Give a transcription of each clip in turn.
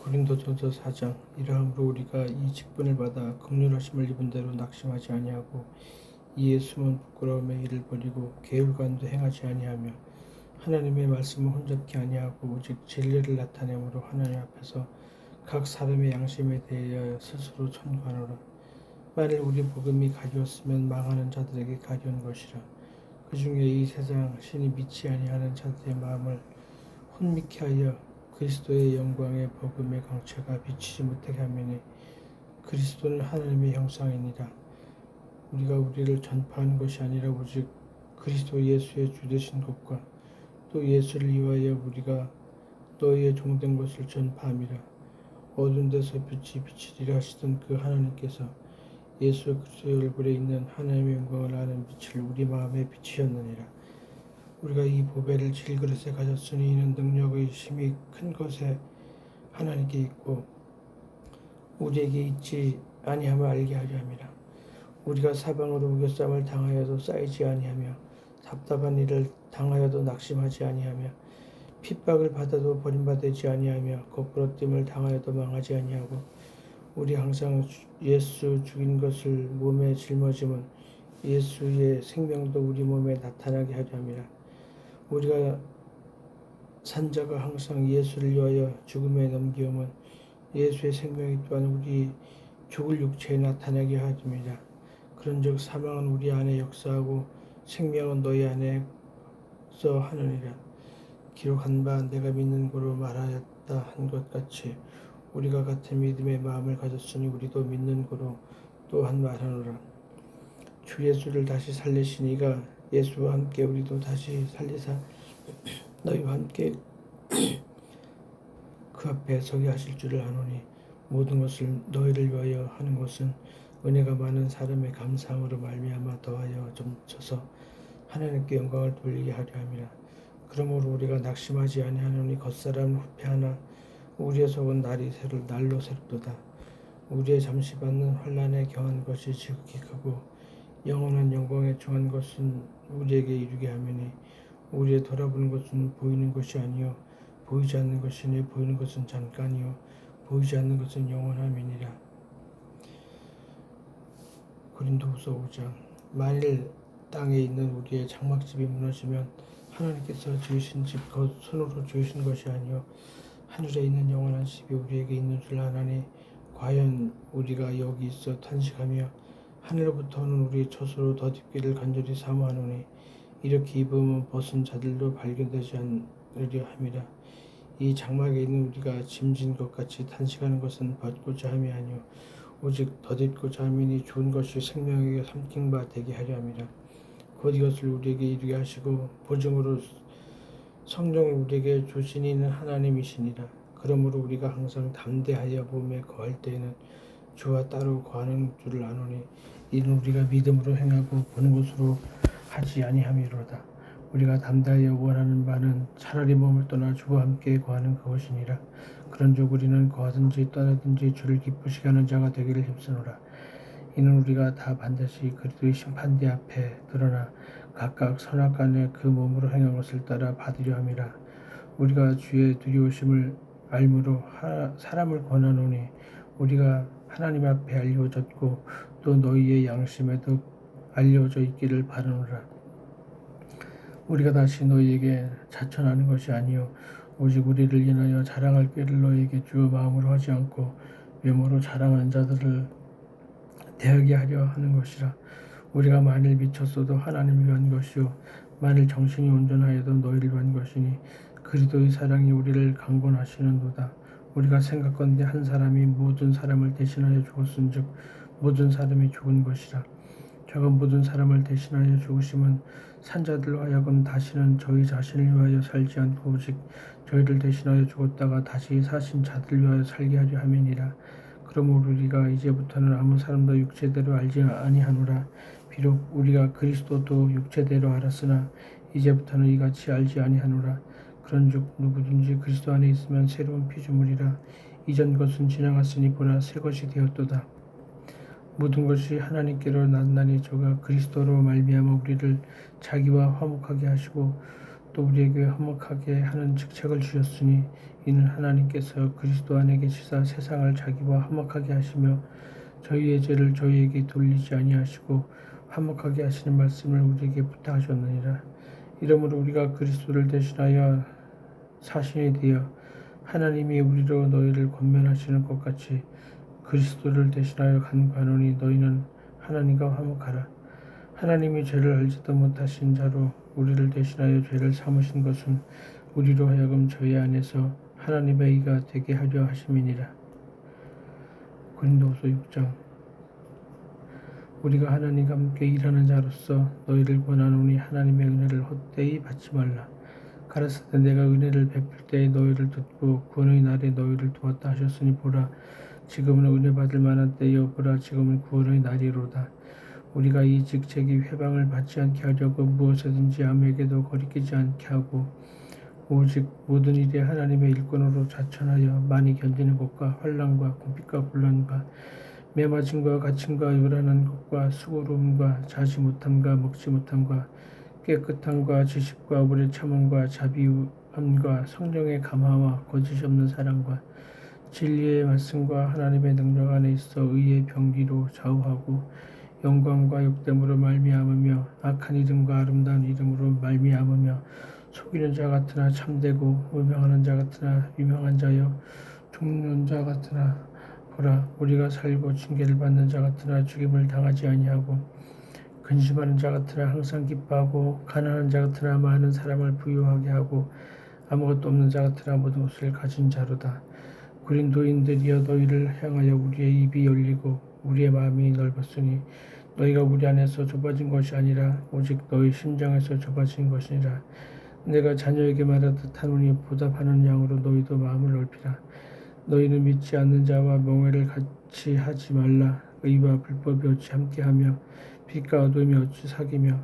고린도전서 4장. 이러함으로 우리가 이 직분을 받아 긍휼하심을 입은 대로 낙심하지 아니하고 이에 숨은 부끄러움의 일을 버리고 계율관도 행하지 아니하며 하나님의 말씀을 혼잡케 아니하고 오직 진리를 나타내므로 하나님 앞에서 각 사람의 양심에 대하여 스스로 천구하노라. 만일 우리 복음이 가벼웠으면 망하는 자들에게 가벼운 것이라. 그 중에 이 세상 신이 믿지 아니하는 자들의 마음을 혼미케 하여 그리스도의 영광의 복음의 광채가 비치지 못하게 하매니 그리스도는 하나님의 형상이니라. 우리가 우리를 전파하는 것이 아니라 오직 그리스도 예수의 주 되신 것과 또 예수를 위하여 우리가 너희의 종된 것을 전파함이라. 어두운 데서 빛이 비치리라 하시던 그 하나님께서 예수 그리스도의 얼굴에 있는 하나님의 영광을 아는 빛을 우리 마음에 비치셨느니라. 우리가 이 보배를 질그릇에 가졌으니 이는 능력의 힘이 큰 것에 하나님께 있고 우리에게 있지 아니함을 알게 하려 함이라. 우리가 사방으로 우겨쌈을 당하여도 쌓이지 아니하며 답답한 일을 당하여도 낙심하지 아니하며 핍박을 받아도 버림받지 아니하며 거꾸로 뜸을 당하여도 망하지 아니하고 우리 항상 예수 죽인 것을 몸에 짊어짐은 예수의 생명도 우리 몸에 나타나게 하려 함이라. 우리가 산자가 항상 예수를 위하여 죽음에 넘기움은 예수의 생명이 또한 우리 죽을 육체에 나타나게 하심이라. 그런즉 사망은 우리 안에 역사하고 생명은 너희 안에서 하느니라. 기록한 바 내가 믿는 고로 말하였다 한 것 같이 우리가 같은 믿음의 마음을 가졌으니 우리도 믿는 고로 또한 말하노라. 주 예수를 다시 살리시니가 예수와 함께 우리도 다시 살리사 너희와 함께 그 앞에 서게 하실 줄을 아노니 모든 것을 너희를 위하여 하는 것은 은혜가 많은 사람의 감사함으로 말미암아 더하여 점쳐서 하나님께 영광을 돌리게 하려 함이라. 그러므로 우리가 낙심하지 아니하노니 겉사람은 후패하나 우리의 속은 날로 새롭도다. 우리의 잠시 받는 환난에 경한 것이 지극히 크고 영원한 영광에 청한 것은 우리에게 이루게 하매니 우리의 돌아보는 것은 보이는 것이 아니요 보이지 않는 것이니 보이는 것은 잠깐이요 보이지 않는 것은 영원함이니라. 고린도후서 5장. 만일 땅에 있는 우리의 장막집이 무너지면 하나님께서 지으신 집 곧 손으로 지으신 것이 아니요 하늘에 있는 영원한 집이 우리에게 있는 줄 아나니 과연 우리가 여기 있어 탄식하며 하늘로부터 오는 우리 처소로 덧입기를 간절히 사모하노니 이렇게 입으면 벗은 자들도 발견되지 않으려 함이라. 이 장막에 있는 우리가 짐진 것 같이 탄식하는 것은 벗고자 함이 아니요 오직 덧입고자 함이니 좋은 것이 생명에게 삼킨 바 되게 하려 함이라. 곧 이것을 우리에게 이루게 하시고 보증으로 성령을 우리에게 주신 이는 하나님이시니라. 그러므로 우리가 항상 담대하여 몸에 거할 때에는 주와 따로 거하는 줄을 아노니 이는 우리가 믿음으로 행하고 보는 것으로 하지 아니함이로다. 우리가 담대하여 원하는 바는 차라리 몸을 떠나 주와 함께 거하는 그것이니라. 그런즉 우리는 거하든지 떠나든지 주를 기쁘시게 하는 자가 되기를 힘쓰노라. 이는 우리가 다 반드시 그리스도의 심판대 앞에 드러나 각각 선악간에 그 몸으로 행한 것을 따라 받으려 함이라. 우리가 주의 두려우심을 알므로 사람을 권하노니 우리가 하나님 앞에 알려졌고 또 너희의 양심에도 알려져 있기를 바라노라. 우리가 다시 너희에게 자천하는 것이 아니요 오직 우리를 인하여 자랑할 길을 너희에게 주어 마음으로 하지 않고 외모로 자랑하는 자들을 대하게 하려 하는 것이라. 우리가 만일 미쳤어도 하나님을 위한 것이요 만일 정신이 온전하여도 너희를 위한 것이니 그리스도의 사랑이 우리를 강권하시는도다. 우리가 생각건대 한 사람이 모든 사람을 대신하여 죽었은즉 모든 사람이 죽은 것이라. 저가 모든 사람을 대신하여 죽으심은 산자들로 하여금 다시는 저희 자신을 위하여 살지 않고 오직 저희를 대신하여 죽었다가 다시 사신 자들을 위하여 살게 하려 함이니라. 그러므로 우리가 이제부터는 아무 사람도 육체대로 알지 아니하노라. 비록 우리가 그리스도도 육체대로 알았으나 이제부터는 이같이 알지 아니하노라. 그런즉 누구든지 그리스도 안에 있으면 새로운 피조물이라. 이전 것은 지나갔으니 보라 새 것이 되었도다. 모든 것이 하나님께로 났나니 저가 그리스도로 말미암아 우리를 자기와 화목하게 하시고 또 우리에게 화목하게 하는 직책을 주셨으니 이는 하나님께서 그리스도 안에 계시사 세상을 자기와 화목하게 하시며 저희의 죄를 저희에게 돌리지 아니하시고 화목하게 하시는 말씀을 우리에게 부탁하셨느니라. 이러므로 우리가 그리스도를 대신하여 사신이 되어 하나님이 우리로 너희를 권면하시는 것 같이 그리스도를 대신하여 간구하노니 너희는 하나님과 화목하라. 하나님이 죄를 알지도 못하신 자로 우리를 대신하여 죄를 삼으신 것은 우리로 하여금 저희 안에서 하나님의 의가 되게 하려 하심이니라. 고린도후서 6장. 우리가 하나님과 함께 일하는 자로서 너희를 권하노니 하나님의 은혜를 헛되이 받지 말라. 가라사대 내가 은혜를 베풀 때에 너희를 돕고 구원의 날에 너희를 도왔다 하셨으니 보라, 지금은 은혜 받을 만한 때여, 보라 지금은 구원의 날이로다. 우리가 이 직책이 회방을 받지 않게 하려고 무엇이든지 아무에게도 거리끼지 않게 하고 오직 모든 일에 하나님의 일꾼으로 자천하여 많이 견디는 것과 환난과 궁핍과 곤란과 매맞음과 갇힘과 요란한 것과 수고로움과 자지 못함과 먹지 못함과 깨끗함과 지식과 오래 참음과 자비함과 성령의 감화와 거짓이 없는 사랑과 진리의 말씀과 하나님의 능력 안에 있어 의의 병기로 좌우하고 영광과 욕됨으로 말미암으며 악한 이름과 아름다운 이름으로 말미암으며 속이는 자 같으나 참되고 음행하는 자 같으나 유명한 자여 죽는 자 같으나 보라, 우리가 살고 징계를 받는 자 같으나 죽임을 당하지 아니하고 근심하는 자 같으나 항상 기뻐하고 가난한 자 같으나 많은 사람을 부유하게 하고 아무것도 없는 자 같으나 모든 것을 가진 자로다. 고린도인들이여 너희를 향하여 우리의 입이 열리고 우리의 마음이 넓었으니 너희가 우리 안에서 좁아진 것이 아니라 오직 너희 심장에서 좁아진 것이니라. 내가 자녀에게 말하듯 하노니 보답하는 양으로 너희도 마음을 넓히라. 너희는 믿지 않는 자와 멍해를 같이 하지 말라. 의와 불법이 어찌 함께하며 빛과 어둠이 어찌 사귀며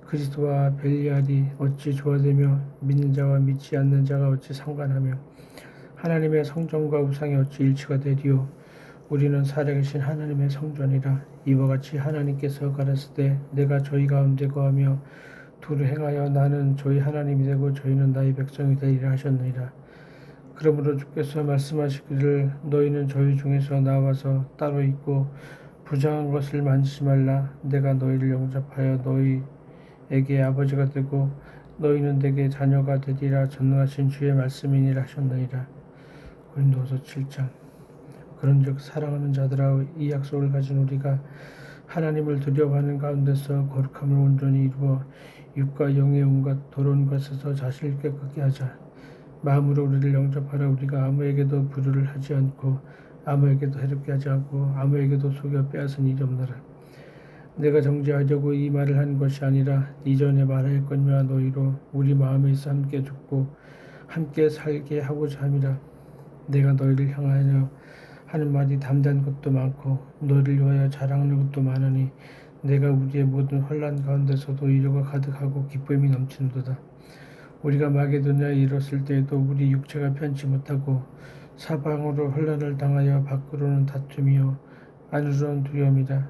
그리스도와 벨리알이 어찌 조화되며 믿는 자와 믿지 않는 자가 어찌 상관하며 하나님의 성전과 우상이 어찌 일치가 되리요. 우리는 살아계신 하나님의 성전이라. 이와 같이 하나님께서 가라사대 내가 저희 가운데 거하며 두루 행하여 나는 저희 하나님이 되고 저희는 나의 백성이 되리라 하셨느니라. 그러므로 주께서 말씀하시기를 너희는 저희 중에서 나와서 따로 있고 부정한 것을 만지지 말라. 내가 너희를 영접하여 너희에게 아버지가 되고 너희는 내게 자녀가 되리라. 전능하신 주의 말씀이니라 하셨느니라. 고린도후서 7장. 그런즉 사랑하는 자들아, 이 약속을 가진 우리가 하나님을 두려워하는 가운데서 거룩함을 온전히 이루어 육과 영의 온갖 더러운 것에서 자신을 깨끗게 하자. 마음으로 우리를 영접하라. 우리가 아무에게도 불의를 하지 않고 아무에게도 해롭게 하지 않고 아무에게도 속여 빼앗은 일이 없노라. 내가 정죄하려고 이 말을 한 것이 아니라 이전에 말하였거니와 너희로 우리 마음에 있어 함께 죽고 함께 살게 하고자 함이라. 내가 너희를 향하여 하는 말이 담대한 것도 많고 너희를 위하여 자랑하는 것도 많으니 내가 우리의 모든 환난 가운데서도 위로가 가득하고 기쁨이 넘치는도다. 우리가 마게도냐에 이르렀을 때에도 우리 육체가 편치 못하고 사방으로 혼란을 당하여 밖으로는 다툼이요 안으로는 두려움이다.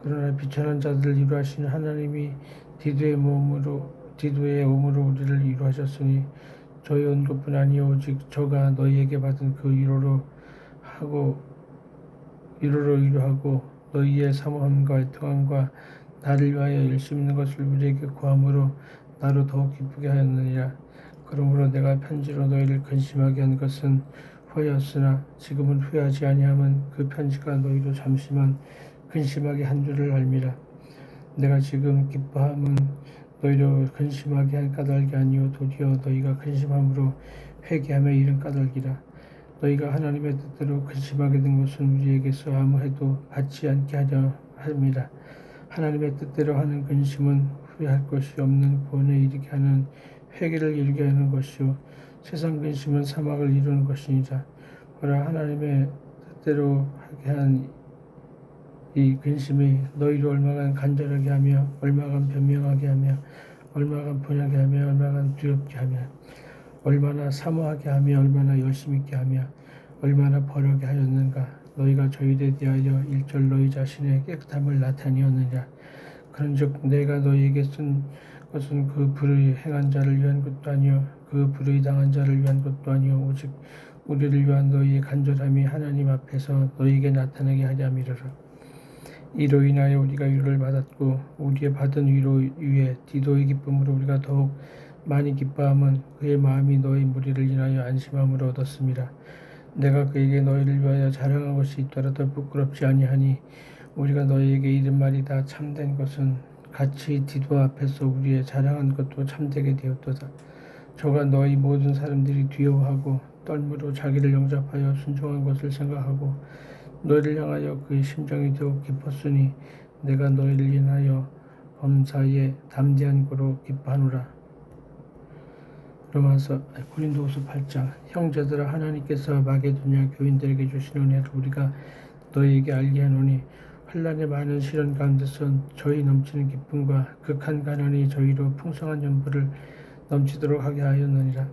그러나 비천한 자들을 위로하시는 하나님이 디도의 몸으로 우리를 위로하셨으니 저희 온 것뿐 아니요 오직 저가 너희에게 받은 그 위로로 위로하고 너희의 사모함과 애통함과 나를 위하여 열심 있는 것을 우리에게 구함으로 나로 더욱 기쁘게 하였느니라. 그러므로 내가 편지로 너희를 근심하게 한 것은 후회였으나 지금은 후회하지 아니함은 그 편지가 너희로 잠시만 근심하게 한 줄을 알미라. 내가 지금 기뻐함은 너희로 근심하게 한 까닭이 아니요 도리어 너희가 근심함으로 회개하며 이른 까닭이라. 너희가 하나님의 뜻대로 근심하게 된 것은 우리에게서 아무 해도 받지 않게 하려 함이라. 하나님의 뜻대로 하는 근심은 후회할 것이 없는 구원에 이르게 하는 회개를 이루게 하는 것이요 세상 근심은 사막을 이루는 것이니라. 보라, 하나님의 뜻대로 하게 한 이 근심이 너희를 얼마간 간절하게 하며 얼마간 변명하게 하며 얼마간 분하게 하며 얼마간 두렵게 하며 얼마나 사모하게 하며 얼마나 열심 있게 하며 얼마나 벌하게 하였는가. 너희가 저희에 대하여 일절 너희 자신의 깨끗함을 나타내었느냐. 그런즉 내가 너희에게 쓴 그것은 그 불의 행한 자를 위한 것도 아니요 그 불의 당한 자를 위한 것도 아니요 오직 우리를 위한 너희의 간절함이 하나님 앞에서 너희에게 나타나게 하려 함이로라. 이로 인하여 우리가 위로를 받았고 우리의 받은 위로 위에 디도의 기쁨으로 우리가 더욱 많이 기뻐함은 그의 마음이 너희 무리를 인하여 안심함으로 얻었습니다. 내가 그에게 너희를 위하여 자랑한 것이 있더라도 부끄럽지 아니하니 우리가 너희에게 이른 말이 다 참된 것은 같이 디도 앞에서 우리의 자랑한 것도 참되게 되었도다. 저가 너희 모든 사람들이 두려워하고 떨므로 자기를 영접하여 순종한 것을 생각하고 너희를 향하여 그의 심정이 더욱 깊었으니 내가 너희를 인하여 범사에 담대한 고로 기뻐하노라. 고린도후서 8장. 형제들아, 하나님께서 마게도냐 교인들에게 주신 은혜를 우리가 너희에게 알게 하노니 환난의 많은 시련 가운데서 저희 넘치는 기쁨과 극한 가난이 저희로 풍성한 연보를 넘치도록 하게 하였느니라.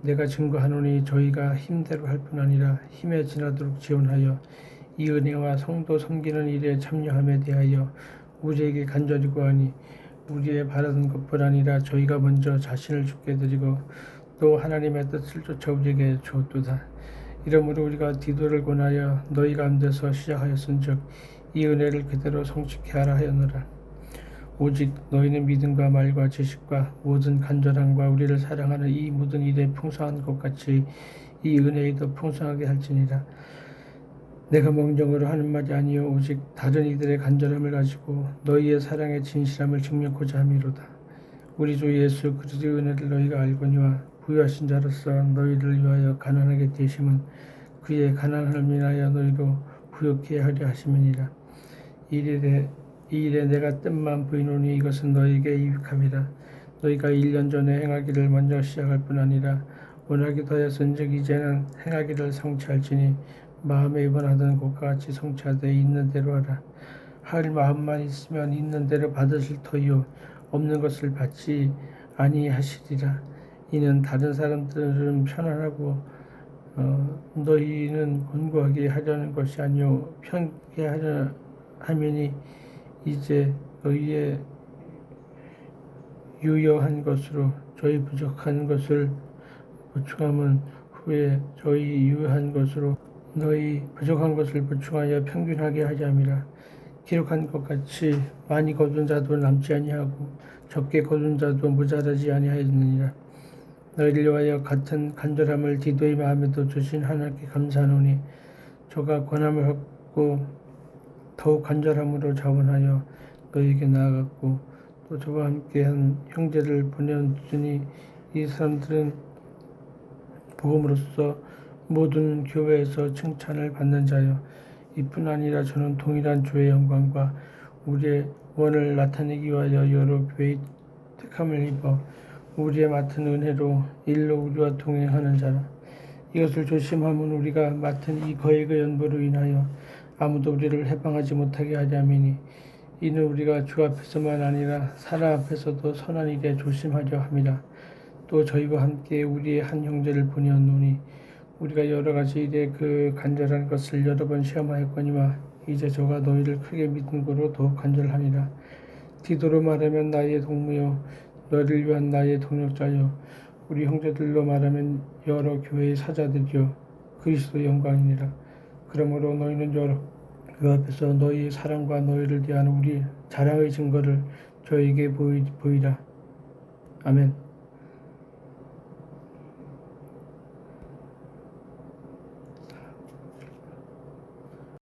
내가 증거하노니 저희가 힘대로 할 뿐 아니라 힘에 지나도록 지원하여 이 은혜와 성도 섬기는 일에 참여함에 대하여 우리에게 간절히 구하니 우리의 바라던 것뿐 아니라 저희가 먼저 자신을 주께 드리고 또 하나님의 뜻을 쫓아 우리에게 주었도다. 이러므로 우리가 디도를 권하여 너희 가운데서 시작하였은즉 이 은혜를 그대로 성취케 하라 하였노라. 오직 너희는 믿음과 말과 지식과 모든 간절함과 우리를 사랑하는 이 모든 일에 풍성한 것 같이 이 은혜에도 풍성하게 할지니라. 내가 명령으로 하는 말이 아니요 오직 다른 이들의 간절함을 가지고 너희의 사랑의 진실함을 증명코자 함이로다. 우리 주 예수 그리스도의 은혜를 너희가 알거니와 부유하신 자로서 너희를 위하여 가난하게 되심은 그의 가난함을 인하여 너희로 부욕케 하려 하심이니라. 이 일에 내가 뜻만 보이노니 이것은 너희에게 유익함이라. 너희가 1년 전에 행하기를 먼저 시작할 뿐 아니라 원하기도 하였은즉 이제는 행하기를 성취할지니 마음에 원하던 것과 같이 성취하되 있는 대로 하라. 할 마음만 있으면 있는 대로 받으실 터이요 없는 것을 받지 아니하시리라. 이는 다른 사람들은 편안하고 너희는 곤고하게 하려는 것이 아니요 편게 하려 함이니 이제 너희의 유효한 것으로 저희 부족한 것을 보충함은 후에 저희 유효한 것으로 너희 부족한 것을 보충하여 평균하게 하자 함이라. 기록한 것 같이 많이 거둔 자도 남지 아니하고 적게 거둔 자도 모자라지 아니하였느니라. 너희를 위하여 같은 간절함을 디도의 마음에도 주신 하나님께 감사하노니 저가 권함을 얻고 더욱 간절함으로 자원하여 너희에게 나아갔고 또 저와 함께한 형제를 보내주니 이 사람들은 복음으로써 모든 교회에서 칭찬을 받는 자여 이뿐 아니라 저는 동일한 주의 영광과 우리의 원을 나타내기 위하여 여러 교회의 택함을 입어 우리의 맡은 은혜로 일로 우리와 동행하는 자라. 이것을 조심하면 우리가 맡은 이 거액의 연보로 인하여 아무도 우리를 해방하지 못하게 하려 함이니 이는 우리가 주 앞에서만 아니라 사람 앞에서도 선한 일에 조심하려 함이라. 또 저희와 함께 우리의 한 형제를 보내었노니 우리가 여러 가지 일에 그 간절한 것을 여러 번 시험하였거니와 이제 저가 너희를 크게 믿은 거로 더욱 간절하니라. 디도로 말하면 나의 동무요 너희를 위한 나의 동력자요 우리 형제들로 말하면 여러 교회의 사자들이요 그리스도의 영광이니라. 그러므로 너희는 여러 그 앞에서 너희의 사랑과 너희를 대한 우리 자랑의 증거를 저에게 보이라. 아멘.